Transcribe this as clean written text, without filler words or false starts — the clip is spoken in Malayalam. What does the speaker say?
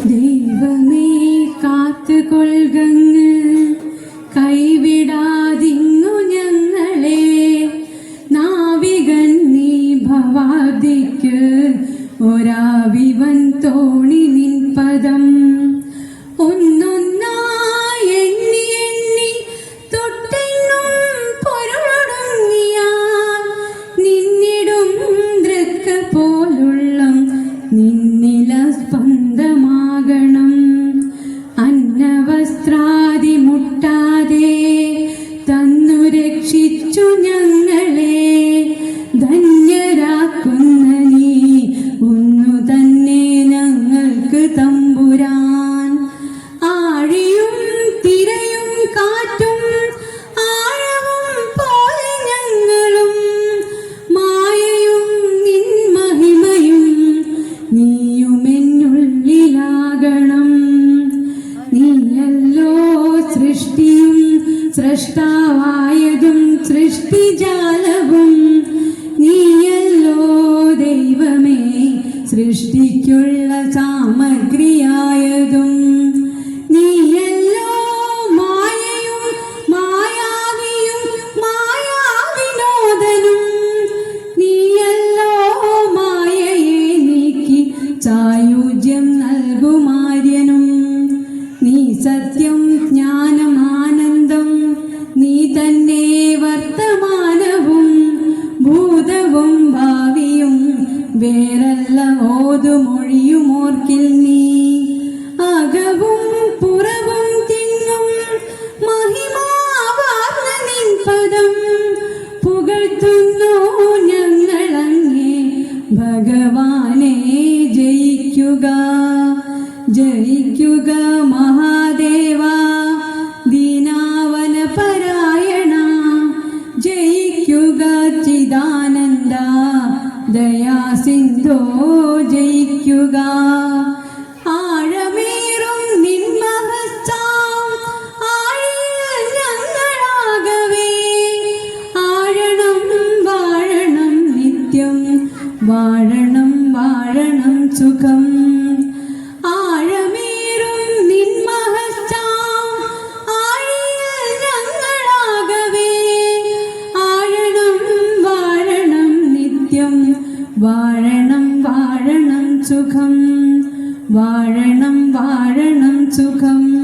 ദൈവമേ കാത്തുകൊള്ളുകങ്ങ്, കൈവിടാതിങ്ങു ഞങ്ങളെ. നാവികൻ നീ ഭവാബ്ദിക്ക് ഒരാവിവൻ തോണി നിൻ പദം. ഒന്നൊന്നായി എണ്ണി എണ്ണി തൊട്ടെങ്ങും പൊരുളൊടുങ്ങിയാൽ നിന്നിടും ദൃക്ക പോലുള്ള നിന്നില സ്പന്ദമാകണം. അന്നവസ്ത്രാദി മുട്ടാതെ തന്നു രക്ഷിച്ചു ഞങ്ങളെ. ധന്യരാക്കുന്ന നീ ഒന്നു തന്നെ ഞങ്ങൾക്ക് തമ്പുരാൻ. ആഴിയും തിരയും കാറ്റും ആഴവും പോലെ ഞങ്ങളും മായയും നിൻ മഹിമയും നീയുമെന്നുള്ളിലാകണം. നീയല്ലോ സൃഷ്ടിയും സ്രഷ്ടാവായതും സൃഷ്ടിജാലവും. നീയല്ലോ ദൈവമേ സൃഷ്ടിക്കുള്ള സാമഗ്രിയായതും. നീയല്ലോ മായയും മായാവിയും മായാവിനോദനും. നീയല്ലോ മായയെ നീക്കി സായുജ്യം നൽകുമാര്യനും. നീ സത്യം ജ്ഞാനം ആനന്ദം. നീ തന്നെ വർത്തമാനവും ഭൂതവും ഭാവിയും. വേറല്ല ഓതുമൊഴിയുമോർക്കിൽ നീ. അകവും പുറവും തിങ്ങും മഹിമാവാർന്ന നിൻ പദം. പുകഴ്ത്തുന്നു ഞങ്ങളങ്ങേ ഭഗവാനെ. ജയിക്കുക ജയിക്കുക മഹാദേവ ദീനാവന പരായണ. ജയിക്കുക ചിദാനന്ദ ദയാസിന്ധോ. ജയിക്കുക ആഴമേറും നിൻ മഹത്വം. ആഴിയിൽ ഞങ്ങളാകവേ ആഴണം വാഴണം നിത്യം. വാഴണം വാഴണം സുഖം. ആഴമേറും നിൻ മഹത്വം. ആഴിയിൽ ഞങ്ങളാകവേ ആഴണം വാഴണം നിത്യം. വാഴണം വാഴണം സുഖം. വാഴണം വാഴണം സുഖം.